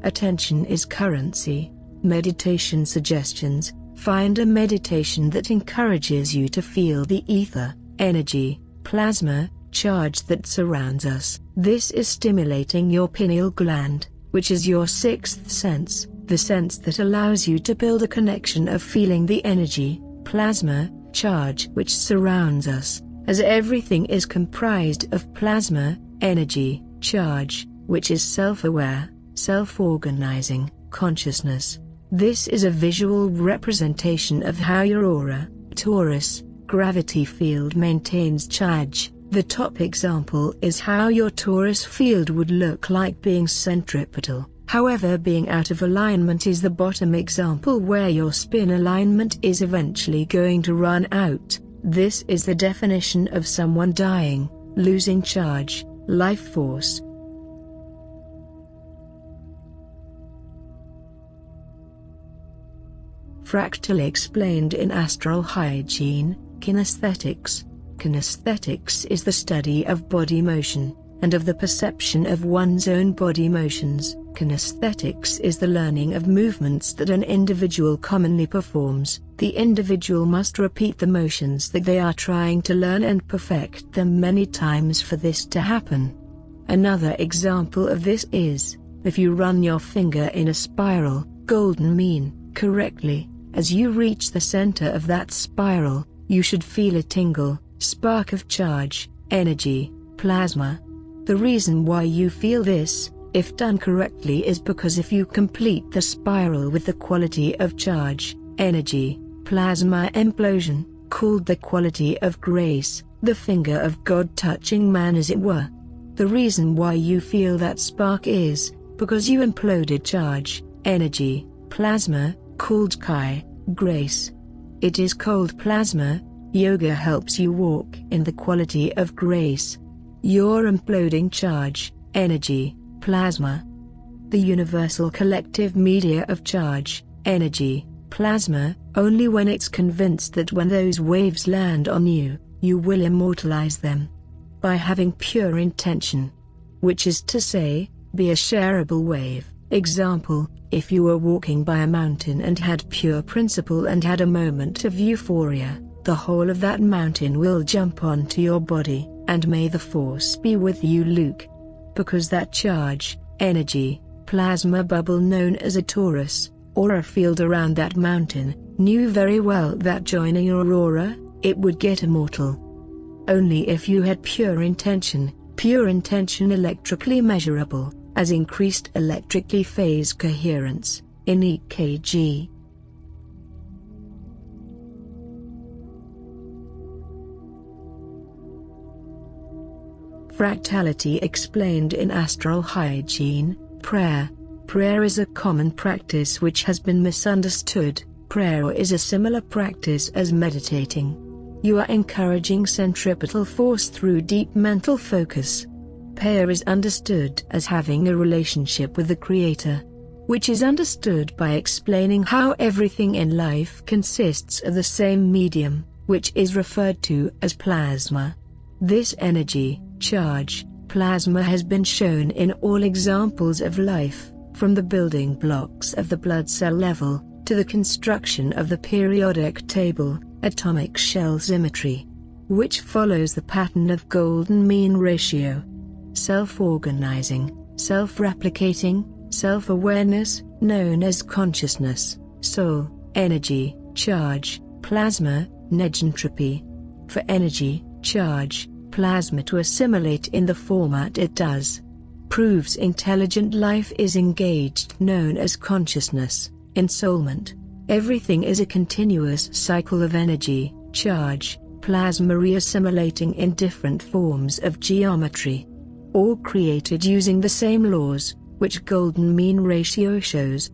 Attention is currency. Meditation suggestions: find a meditation that encourages you to feel the ether, energy, plasma, charge that surrounds us. This is stimulating your pineal gland, which is your sixth sense, the sense that allows you to build a connection of feeling the energy, plasma, charge which surrounds us, as everything is comprised of plasma, energy, charge, which is self-aware, self-organizing, consciousness. This is a visual representation of how your aura, torus, gravity field maintains charge. The top example is how your torus field would look like being centripetal. However, being out of alignment is the bottom example, where your spin alignment is eventually going to run out. This is the definition of someone dying, losing charge, life force. Fractal explained in Astral Hygiene. Kinesthetics. Kinesthetics is the study of body motion, and of the perception of one's own body motions. Kinesthetics is the learning of movements that an individual commonly performs. The individual must repeat the motions that they are trying to learn and perfect them many times for this to happen. Another example of this is, if you run your finger in a spiral, golden mean, correctly, as you reach the center of that spiral, you should feel a tingle, spark of charge, energy, plasma. The reason why you feel this, if done correctly, is because if you complete the spiral with the quality of charge, energy, plasma implosion, called the quality of grace, the finger of God touching man as it were. The reason why you feel that spark is because you imploded charge, energy, plasma, called Chi, grace. It is called plasma. Yoga helps you walk in the quality of grace. Your imploding charge, energy, plasma. The universal collective media of charge, energy, plasma, only when it's convinced that when those waves land on you, you will immortalize them. By having pure intention. Which is to say, be a shareable wave. Example, if you were walking by a mountain and had pure principle and had a moment of euphoria, the whole of that mountain will jump onto your body, and may the force be with you, Luke. Because that charge, energy, plasma bubble known as a torus, aura field around that mountain, knew very well that joining your aura, it would get immortal. Only if you had pure intention electrically measurable, as increased electrically phase coherence, in EKG. Fractality explained in Astral Hygiene. Prayer. Prayer is a common practice which has been misunderstood. Prayer is a similar practice as meditating. You are encouraging centripetal force through deep mental focus. Prayer is understood as having a relationship with the Creator, which is understood by explaining how everything in life consists of the same medium, which is referred to as plasma. This energy, charge, plasma has been shown in all examples of life, from the building blocks of the blood cell level, to the construction of the periodic table, atomic shell symmetry, which follows the pattern of golden mean ratio. Self-organizing, self-replicating, self-awareness, known as consciousness, soul, energy, charge, plasma, negentropy. For energy, charge, plasma to assimilate in the format it does, proves intelligent life is engaged, known as consciousness, ensoulment. Everything is a continuous cycle of energy, charge, plasma reassimilating in different forms of geometry. All created using the same laws, which golden mean ratio shows.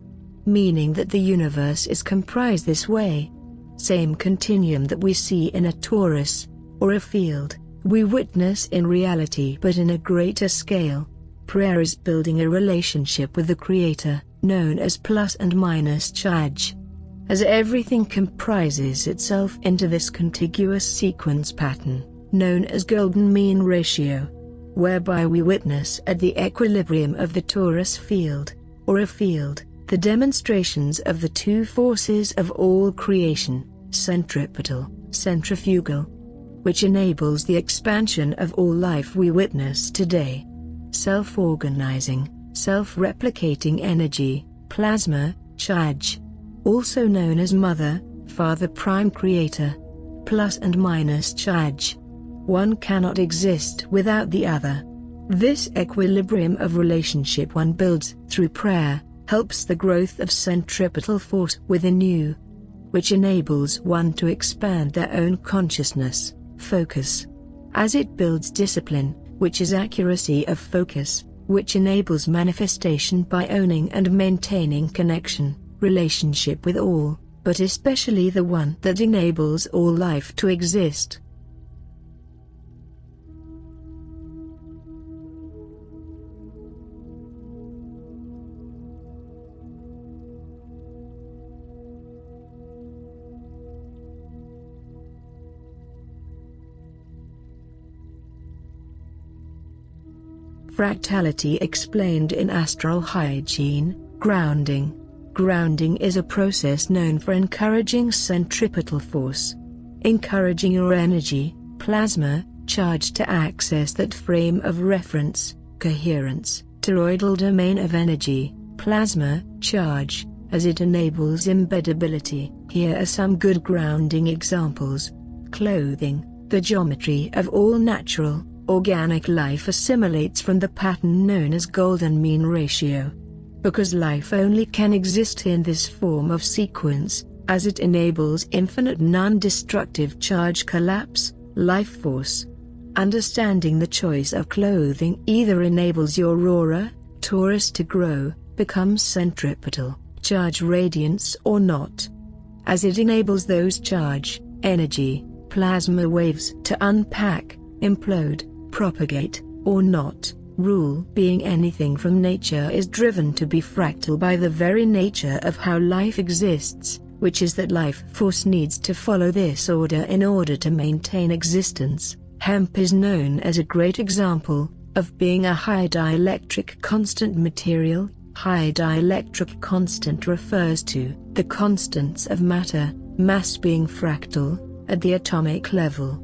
meaning that the universe is comprised this way. Same continuum that we see in a torus, or a field, we witness in reality but in a greater scale. Prayer is building a relationship with the Creator, known as plus and minus charge. As everything comprises itself into this contiguous sequence pattern, known as golden mean ratio, whereby we witness at the equilibrium of the torus field, or a field, the demonstrations of the two forces of all creation, centripetal, centrifugal, which enables the expansion of all life we witness today. Self-organizing, self-replicating energy, plasma, charge, also known as Mother, Father Prime Creator, plus and minus charge. One cannot exist without the other. This equilibrium of relationship one builds through prayer helps the growth of centripetal force within you, which enables one to expand their own consciousness, focus. As it builds discipline, which is accuracy of focus, which enables manifestation by owning and maintaining connection, relationship with all, but especially the one that enables all life to exist. Fractality explained in Astral Hygiene. Grounding. Grounding is a process known for encouraging centripetal force, encouraging your energy, plasma, charge to access that frame of reference, coherence, toroidal domain of energy, plasma, charge, as it enables embeddability. Here are some good grounding examples. Clothing. The geometry of all natural, organic life assimilates from the pattern known as golden mean ratio. Because life only can exist in this form of sequence, as it enables infinite non-destructive charge collapse, life force. Understanding the choice of clothing either enables your aura, torus to grow, becomes centripetal, charge radiance or not. As it enables those charge, energy, plasma waves to unpack, implode, propagate, or not. Rule being anything from nature is driven to be fractal by the very nature of how life exists, which is that life force needs to follow this order in order to maintain existence. Hemp is known as a great example of being a high dielectric constant material. High dielectric constant refers to the constants of matter, mass being fractal, at the atomic level,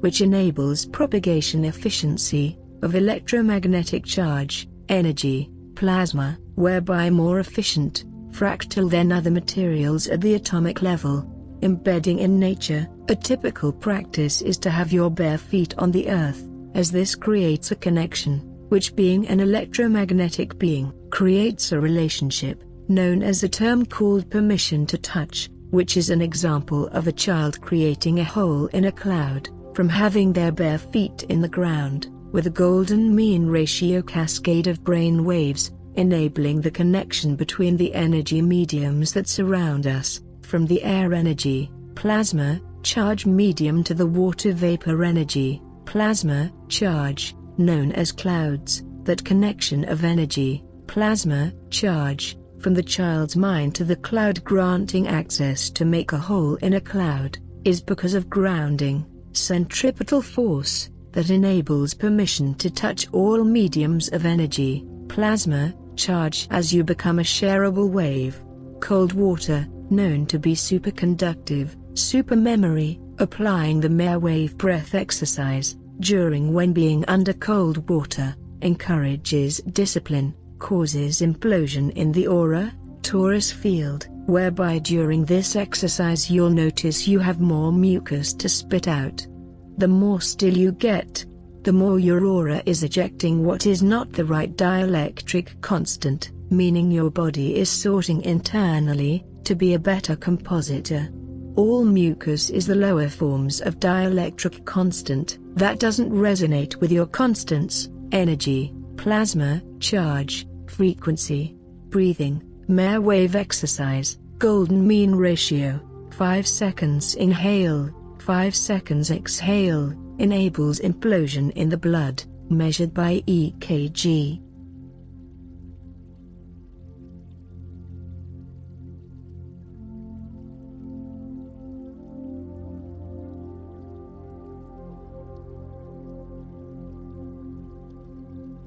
which enables propagation efficiency of electromagnetic charge, energy, plasma, whereby more efficient, fractal than other materials at the atomic level. Embedding in nature, a typical practice is to have your bare feet on the earth, as this creates a connection, which being an electromagnetic being, creates a relationship, known as a term called permission to touch, which is an example of a child creating a hole in a cloud, from having their bare feet in the ground, with a golden mean ratio cascade of brain waves, enabling the connection between the energy mediums that surround us, from the air energy, plasma, charge medium to the water vapor energy, plasma, charge, known as clouds. That connection of energy, plasma, charge, from the child's mind to the cloud granting access to make a hole in a cloud, is because of grounding, centripetal force, that enables permission to touch all mediums of energy, plasma, charge as you become a shareable wave. Cold water, known to be superconductive, supermemory, applying the mere wave breath exercise, during when being under cold water, encourages discipline, causes implosion in the aura, torus field, whereby during this exercise you'll notice you have more mucus to spit out. The more still you get, the more your aura is ejecting what is not the right dielectric constant, meaning your body is sorting internally to be a better compositor. All mucus is the lower forms of dielectric constant that doesn't resonate with your constants, energy, plasma, charge, frequency. Breathing, Mere wave exercise, golden mean ratio, 5 seconds inhale, 5 seconds exhale, enables implosion in the blood, measured by EKG.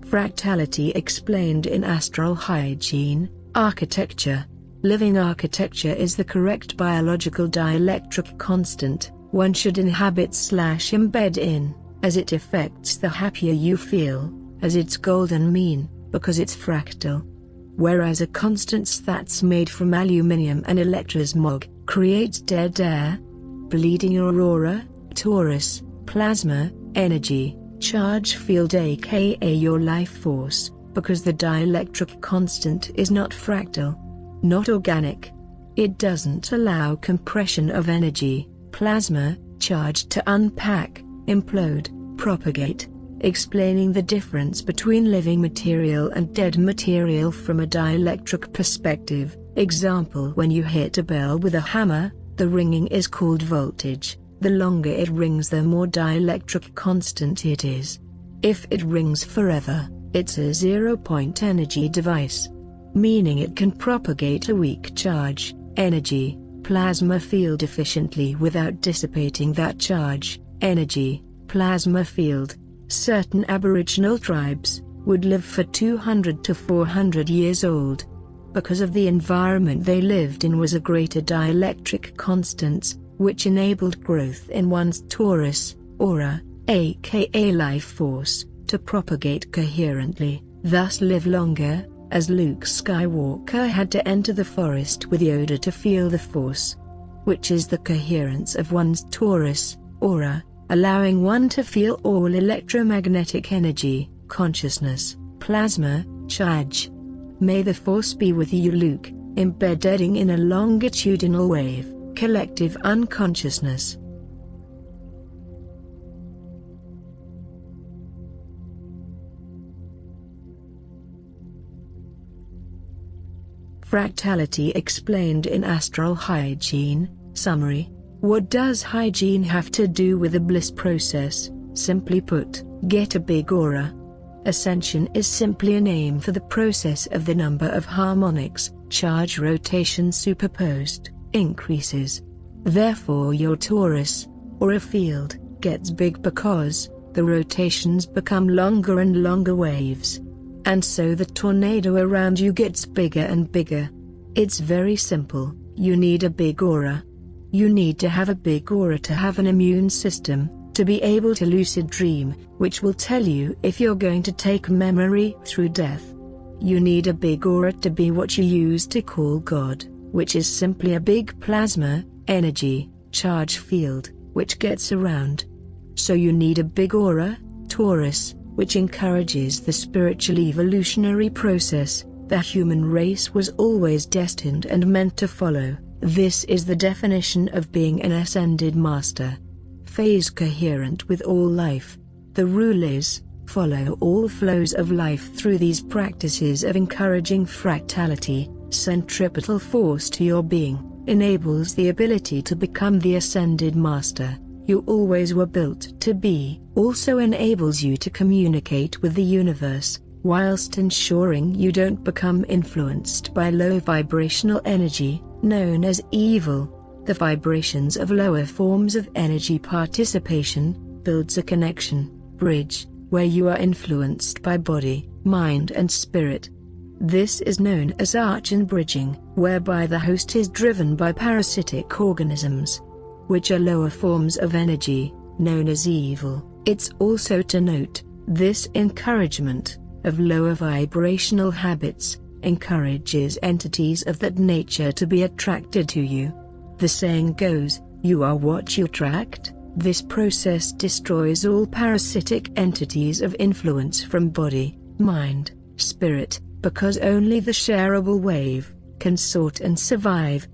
Fractality explained in Astral Hygiene, Architecture. Living architecture is the correct biological dielectric constant one should inhabit/embed in, as it affects the happier you feel, as its golden mean, because it's fractal. Whereas a constant that's made from aluminium and electrosmog creates dead air, bleeding aurora, torus, plasma, energy, charge field aka your life force, because the dielectric constant is not fractal, not organic. It doesn't allow compression of energy, plasma, charge to unpack, implode, propagate, explaining the difference between living material and dead material from a dielectric perspective. Example: when you hit a bell with a hammer, the ringing is called voltage. The longer it rings, the more dielectric constant it is. If it rings forever, it's a zero-point energy device, meaning it can propagate a weak charge, energy, plasma field efficiently without dissipating that charge, energy, plasma field. Certain Aboriginal tribes would live for 200 to 400 years old, because of the environment they lived in was a greater dielectric constant, which enabled growth in one's torus, aura, aka life force, to propagate coherently, thus live longer, as Luke Skywalker had to enter the forest with Yoda to feel the force, which is the coherence of one's torus, aura, allowing one to feel all electromagnetic energy, consciousness, plasma, charge. May the force be with you, Luke, embedding in a longitudinal wave, collective unconsciousness. Fractality explained in Astral Hygiene, Summary. What does hygiene have to do with the bliss process? Simply put, get a big aura. Ascension is simply a name for the process of the number of harmonics, charge rotation superposed, increases. Therefore your torus, or a field, gets big because the rotations become longer and longer waves. And so the tornado around you gets bigger and bigger. It's very simple, you need a big aura. You need to have a big aura to have an immune system, to be able to lucid dream, which will tell you if you're going to take memory through death. You need a big aura to be what you use to call God, which is simply a big plasma, energy, charge field, which gets around. So you need a big aura, torus, which encourages the spiritual evolutionary process the human race was always destined and meant to follow. This is the definition of being an ascended master. Phase coherent with all life. The rule is, follow all flows of life through these practices of encouraging fractality. Centripetal force to your being enables the ability to become the ascended master you always were built to be. Also enables you to communicate with the universe, whilst ensuring you don't become influenced by low vibrational energy, known as evil. The vibrations of lower forms of energy participation builds a connection, bridge, where you are influenced by body, mind and spirit. This is known as arch-in bridging, whereby the host is driven by parasitic organisms, which are lower forms of energy, known as evil. It's also to note, this encouragement of lower vibrational habits encourages entities of that nature to be attracted to you. The saying goes, you are what you attract. This process destroys all parasitic entities of influence from body, mind, spirit, because only the shareable wave can sort and survive.